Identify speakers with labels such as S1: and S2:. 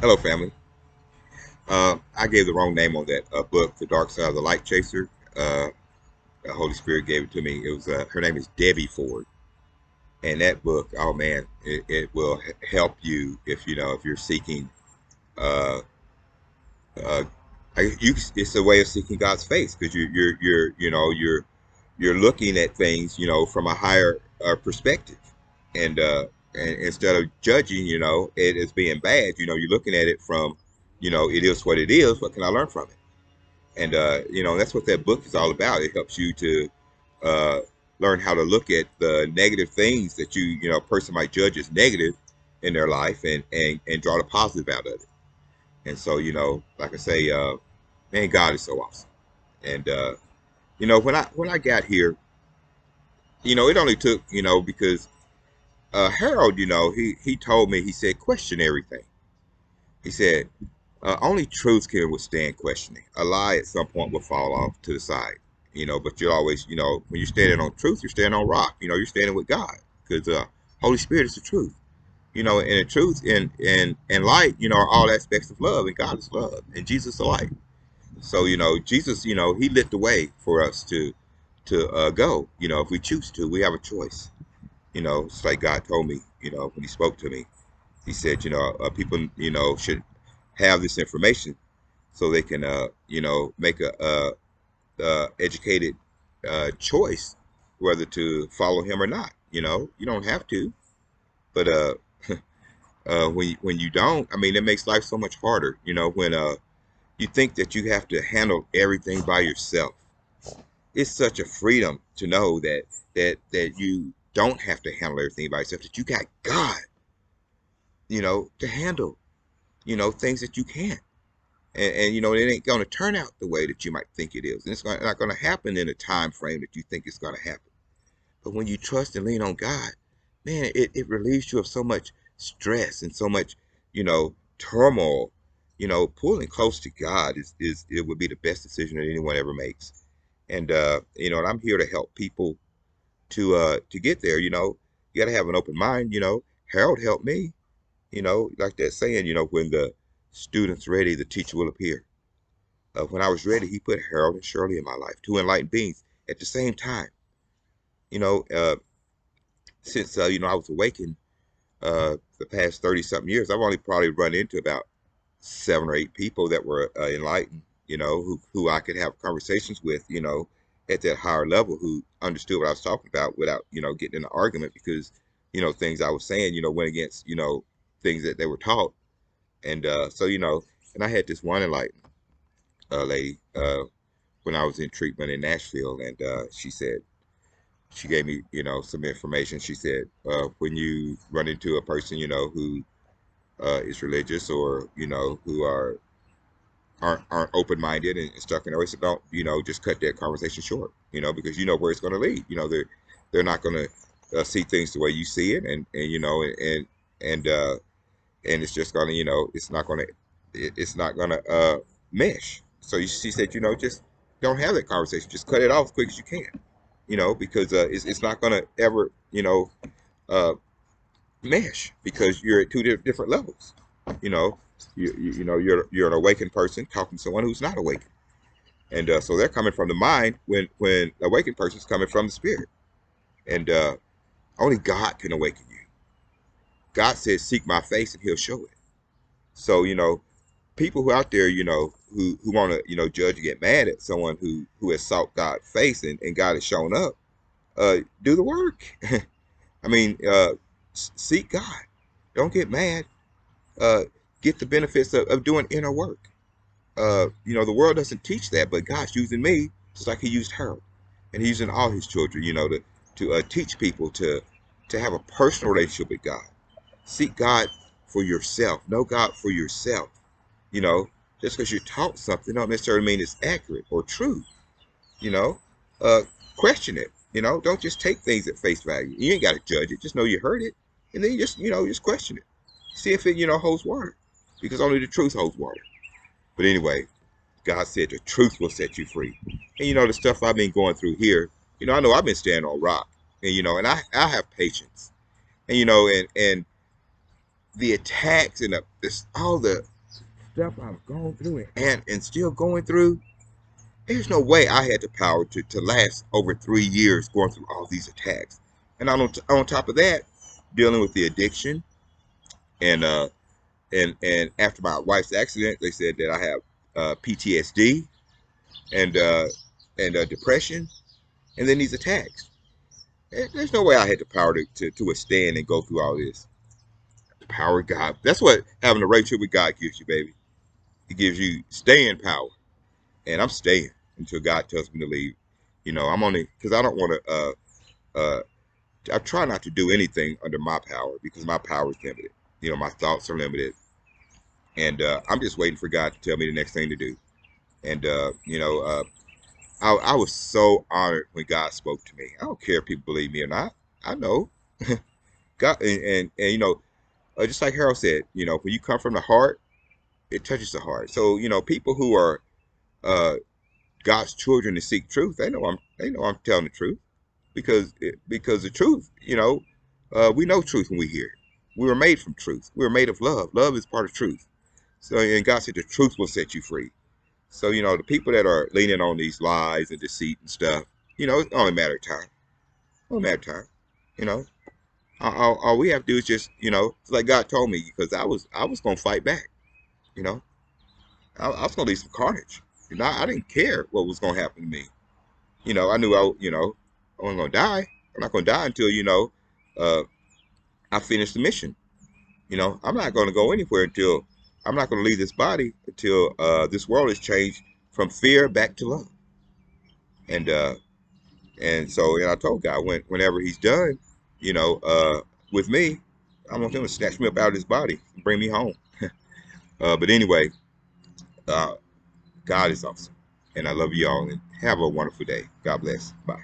S1: Hello, family. I gave the wrong name on that book, The Dark Side of the Light Chaser. Uh, the Holy Spirit gave it to me. It was her name is Debbie Ford, and that book, oh man, it will help you if if you're seeking. Uh, uh, it's a way of seeking God's face because you're looking at things from a higher perspective, and instead of judging it as being bad, you're looking at it from it is what it is. What can I learn from it? And that's what that book is all about. It helps you to uh, learn how to look at the negative things that a person might judge as negative in their life, and draw the positive out of it. And so like I say, man, God is so awesome. And when I got here, it only took because Harold, he told me, he said, question everything. He said, only truth can withstand questioning. A lie at some point will fall off to the side, but you're always, when you're standing on truth, you're standing on rock. You're standing with God because Holy Spirit is the truth. And the truth and light, are all aspects of love, and God is love, and Jesus is the light. So, Jesus, he lit the way for us to go. If we choose to, we have a choice. It's like God told me, when He spoke to me. He said, people, should have this information so they can, make a educated choice whether to follow him or not. You don't have to, but when you don't, I mean, it makes life so much harder. When you think that you have to handle everything by yourself. It's such a freedom to know that you don't have to handle everything by yourself. That you got God, to handle, things that you can't. And it ain't going to turn out the way that you might think it is, and it's not going to happen in a time frame that you think it's going to happen. But when you trust and lean on God, man, it relieves you of so much stress and so much turmoil. Pulling close to God is it would be the best decision that anyone ever makes. And and I'm here to help people to get there. You got to have an open mind. Harold helped me. Like that saying, when the student's ready, the teacher will appear. When I was ready, he put Harold and Shirley in my life, two enlightened beings at the same time. You know, uh, since I was awakened the past 30 something years, I've only probably run into about 7 or 8 people that were enlightened. Who I could have conversations with. At that higher level, who understood what I was talking about without getting in an argument because things I was saying went against things that they were taught. And so and I had this one enlightened lady when I was in treatment in Nashville, and she gave me, some information. She said, when you run into a person, who is religious, or who aren't open minded and stuck in their ways, so don't, just cut that conversation short, because you know where it's going to lead. They're not going to see things the way you see it, and and it's just going to, it's not going to mesh. So she said, just don't have that conversation. Just cut it off as quick as you can, because it's not going to ever, uh, mesh because you're at two different levels. You know, you're an awakened person talking to someone who's not awakened, and so they're coming from the mind when awakened person's coming from the spirit, and only God can awaken you. God says, "Seek my face, and He'll show it." So people who out there, who want to, judge and get mad at someone who has sought God's face, and God has shown up, do the work. I mean, seek God. Don't get mad. Uh, get the benefits of doing inner work. The world doesn't teach that, but God's using me just like He used Harold, and He's using all His children, to teach people to have a personal relationship with God. Seek God for yourself. Know God for yourself. You know, just because you're taught something don't necessarily mean it's accurate or true. You know, uh, question it. Don't just take things at face value. You ain't got to judge it. Just know you heard it, and then you just question it. See if it holds water, because only the truth holds water. But anyway, God said the truth will set you free. And the stuff I've been going through here, I know I've been standing on rock, and and I have patience, and and the attacks and this all stuff I've gone through and still going through, there's no way I had the power to last over 3 years going through all these attacks. And on top of that, dealing with the addiction and after my wife's accident, they said that I have PTSD and depression, and then these attacks. There's no way I had the power to withstand and go through all this. The power of God. That's what having a relationship with God gives you, baby. It gives you staying power, and I'm staying until God tells me to leave. I'm only because I don't want to. I try not to do anything under my power because my power is limited. My thoughts are limited, and I'm just waiting for God to tell me the next thing to do. And I was so honored when God spoke to me. I don't care if people believe me or not. I know God, and just like Harold said, when you come from the heart, it touches the heart. So people who are uh, God's children to seek truth, they know I'm telling the truth because the truth, we know truth when we hear it. We were made from truth. We were made of love. Love is part of truth. So and God said the truth will set you free. So the people that are leaning on these lies and deceit and stuff, it's only a matter of time. Only a matter of time. You know, all we have to do is just it's like God told me because I was gonna fight back. You know, I was gonna leave some carnage. I didn't care what was gonna happen to me. I knew I wasn't gonna die. I'm not gonna die until uh, I finish the mission. I'm not gonna go anywhere until I'm not gonna leave this body until this world is changed from fear back to love. And I told God whenever He's done, you know, uh, with me, I want Him to snatch me up out of this body and bring me home. But anyway, uh, God is awesome, and I love you all, and have a wonderful day. God bless. Bye.